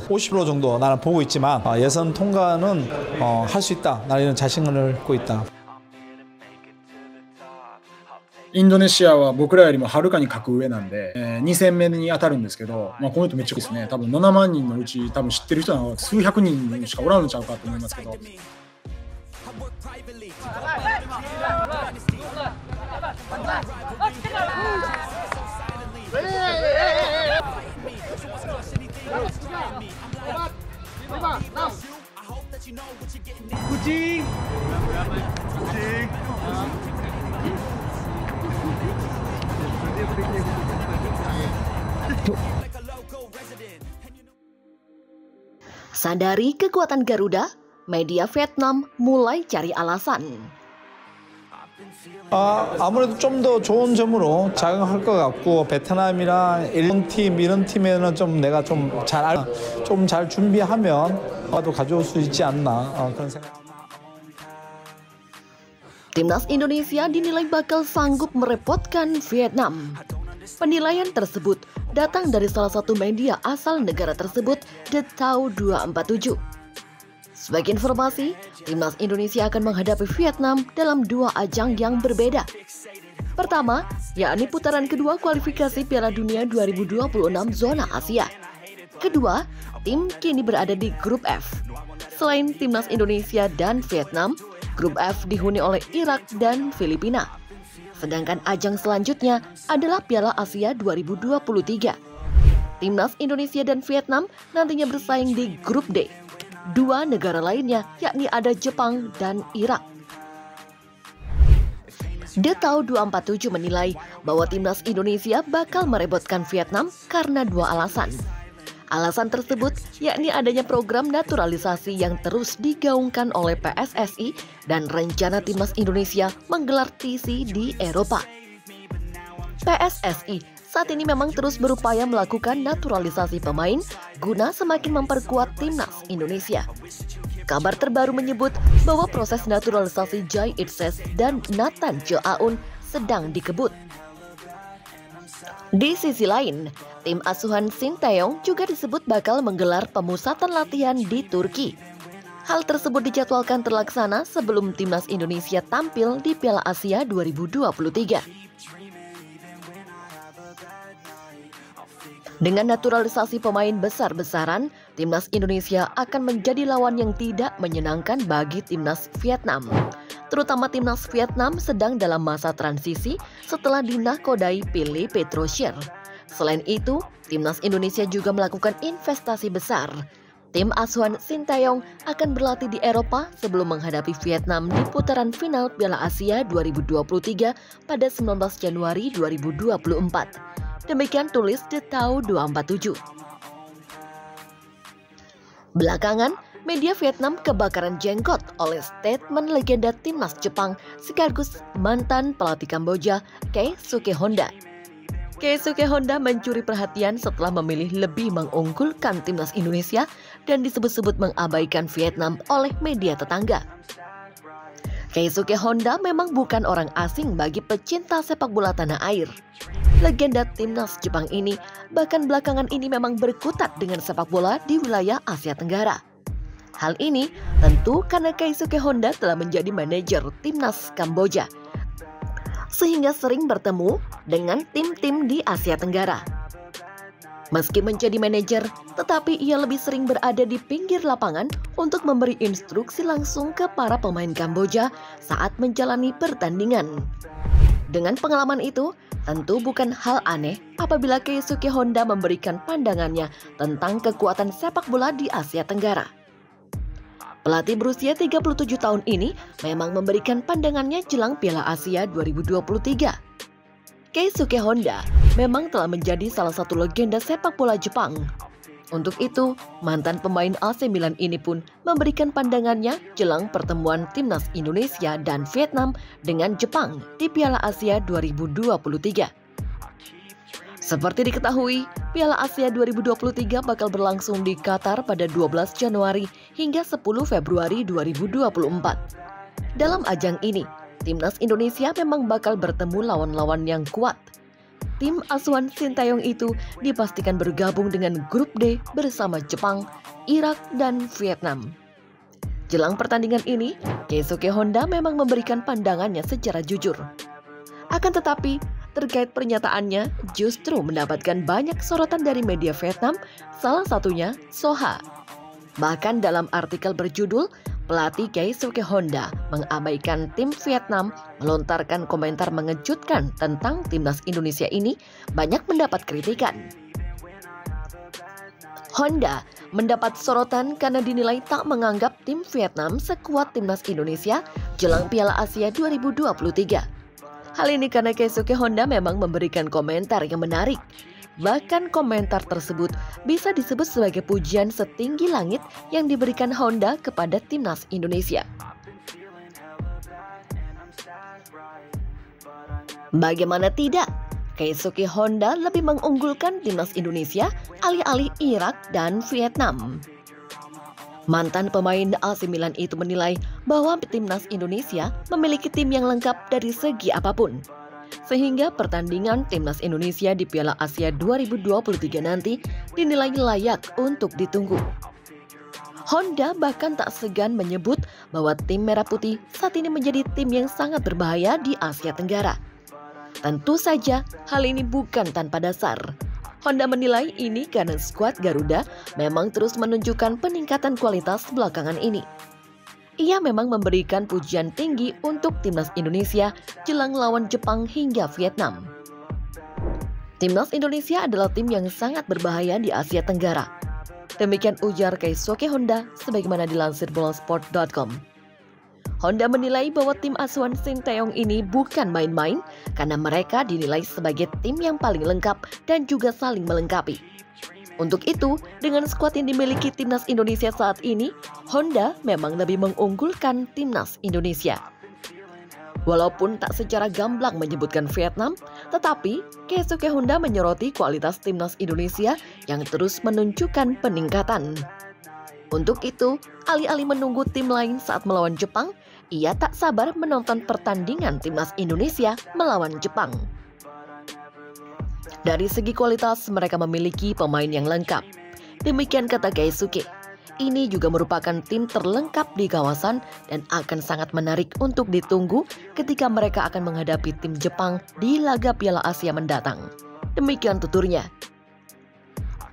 50% 정도 나는 보고 있지만 예선 통과는 할 수 있다. 나는 이런 자신감을 갖고 있다. インドネシアは僕らよりもはるかに格上なんで、2戦目に当たるんですけど、この人めっちゃいいですね。多分7万人のうち多分知ってる人は数百人しかおらんのちゃうかと思いますけど。Sadari kekuatan Garuda, media Vietnam mulai cari alasan. 아무래도 좀 더 좋은 점으로 작용할 것 같고 베트남이랑 일본 팀 이런 팀에는 좀 내가 좀 잘 준비하면 또 가져올 수 있지 않나 그런 생각. Timnas Indonesia dinilai bakal sanggup merepotkan Vietnam. Penilaian tersebut datang dari salah satu media asal negara tersebut, The Tau 247. Sebagai informasi, Timnas Indonesia akan menghadapi Vietnam dalam dua ajang yang berbeda. Pertama, yakni putaran kedua kualifikasi Piala Dunia 2026 zona Asia. Kedua, tim kini berada di grup F. Selain Timnas Indonesia dan Vietnam, grup F dihuni oleh Irak dan Filipina. Sedangkan ajang selanjutnya adalah Piala Asia 2023. Timnas Indonesia dan Vietnam nantinya bersaing di grup D. Dua negara lainnya yakni ada Jepang dan Irak. The Tau 247 menilai bahwa Timnas Indonesia bakal merebutkan Vietnam karena dua alasan. Alasan tersebut yakni adanya program naturalisasi yang terus digaungkan oleh PSSI dan rencana Timnas Indonesia menggelar TC di Eropa. PSSI saat ini memang terus berupaya melakukan naturalisasi pemain guna semakin memperkuat Timnas Indonesia. Kabar terbaru menyebut bahwa proses naturalisasi Jai Itses dan Nathan Jo Aun sedang dikebut. Di sisi lain, tim asuhan Sinteyong juga disebut bakal menggelar pemusatan latihan di Turki. Hal tersebut dijadwalkan terlaksana sebelum Timnas Indonesia tampil di Piala Asia 2023. Dengan naturalisasi pemain besar-besaran, Timnas Indonesia akan menjadi lawan yang tidak menyenangkan bagi Timnas Vietnam. Terutama Timnas Vietnam sedang dalam masa transisi setelah dinakodai Pili Petrosier. Selain itu, Timnas Indonesia juga melakukan investasi besar. Tim asuhan Sinteyong akan berlatih di Eropa sebelum menghadapi Vietnam di putaran final Piala Asia 2023 pada 19 Januari 2024. Demikian tulis The Tau 247. Belakangan, media Vietnam kebakaran jenggot oleh statement legenda Timnas Jepang sekaligus mantan pelatih Kamboja, Keisuke Honda. Keisuke Honda mencuri perhatian setelah memilih lebih mengunggulkan Timnas Indonesia dan disebut-sebut mengabaikan Vietnam oleh media tetangga. Keisuke Honda memang bukan orang asing bagi pecinta sepak bola tanah air. Legenda Timnas Jepang ini bahkan belakangan ini memang berkutat dengan sepak bola di wilayah Asia Tenggara. Hal ini tentu karena Keisuke Honda telah menjadi manajer Timnas Kamboja, sehingga sering bertemu dengan tim-tim di Asia Tenggara. Meski menjadi manajer, tetapi ia lebih sering berada di pinggir lapangan untuk memberi instruksi langsung ke para pemain Kamboja saat menjalani pertandingan. Dengan pengalaman itu, tentu bukan hal aneh apabila Keisuke Honda memberikan pandangannya tentang kekuatan sepak bola di Asia Tenggara. Pelatih berusia 37 tahun ini memang memberikan pandangannya jelang Piala Asia 2023. Keisuke Honda memang telah menjadi salah satu legenda sepak bola Jepang. Untuk itu, mantan pemain AC Milan ini pun memberikan pandangannya jelang pertemuan Timnas Indonesia dan Vietnam dengan Jepang di Piala Asia 2023. Seperti diketahui, Piala Asia 2023 bakal berlangsung di Qatar pada 12 Januari hingga 10 Februari 2024. Dalam ajang ini, Timnas Indonesia memang bakal bertemu lawan-lawan yang kuat. tim asuhan Sintayong itu dipastikan bergabung dengan grup D bersama Jepang, Irak, dan Vietnam. Jelang pertandingan ini, Keisuke Honda memang memberikan pandangannya secara jujur. Akan tetapi, terkait pernyataannya justru mendapatkan banyak sorotan dari media Vietnam, salah satunya Soha. Bahkan dalam artikel berjudul, pelatih Keisuke Honda mengabaikan tim Vietnam melontarkan komentar mengejutkan tentang timnas Indonesia ini banyak mendapat kritikan. Honda mendapat sorotan karena dinilai tak menganggap tim Vietnam sekuat timnas Indonesia jelang Piala Asia 2023. Hal ini karena Keisuke Honda memang memberikan komentar yang menarik. Bahkan komentar tersebut bisa disebut sebagai pujian setinggi langit yang diberikan Honda kepada timnas Indonesia. Bagaimana tidak? Keisuke Honda lebih mengunggulkan timnas Indonesia alih-alih Irak dan Vietnam. Mantan pemain AC Milan itu menilai bahwa timnas Indonesia memiliki tim yang lengkap dari segi apapun. Sehingga pertandingan timnas Indonesia di Piala Asia 2023 nanti dinilai layak untuk ditunggu. Honda bahkan tak segan menyebut bahwa tim Merah Putih saat ini menjadi tim yang sangat berbahaya di Asia Tenggara. Tentu saja hal ini bukan tanpa dasar. Honda menilai ini karena skuad Garuda memang terus menunjukkan peningkatan kualitas belakangan ini. Ia memang memberikan pujian tinggi untuk timnas Indonesia jelang lawan Jepang hingga Vietnam. Timnas Indonesia adalah tim yang sangat berbahaya di Asia Tenggara. Demikian ujar Keisuke Honda sebagaimana dilansir bolasport.com. Honda menilai bahwa tim asuhan Sintayong ini bukan main-main karena mereka dinilai sebagai tim yang paling lengkap dan juga saling melengkapi. Untuk itu, dengan skuad yang dimiliki timnas Indonesia saat ini, Honda memang lebih mengunggulkan timnas Indonesia. Walaupun tak secara gamblang menyebutkan Vietnam, tetapi Keisuke Honda menyoroti kualitas timnas Indonesia yang terus menunjukkan peningkatan. Untuk itu, alih-alih menunggu tim lain saat melawan Jepang, ia tak sabar menonton pertandingan timnas Indonesia melawan Jepang. Dari segi kualitas, mereka memiliki pemain yang lengkap. Demikian kata Keisuke. Ini juga merupakan tim terlengkap di kawasan dan akan sangat menarik untuk ditunggu ketika mereka akan menghadapi tim Jepang di laga Piala Asia mendatang. Demikian tuturnya.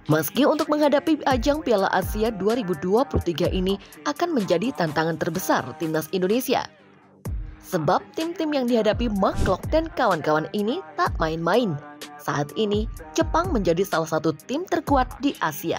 Meski untuk menghadapi ajang Piala Asia 2023 ini akan menjadi tantangan terbesar timnas Indonesia. Sebab tim-tim yang dihadapi Mark Klok dan kawan-kawan ini tak main-main. Saat ini, Jepang menjadi salah satu tim terkuat di Asia.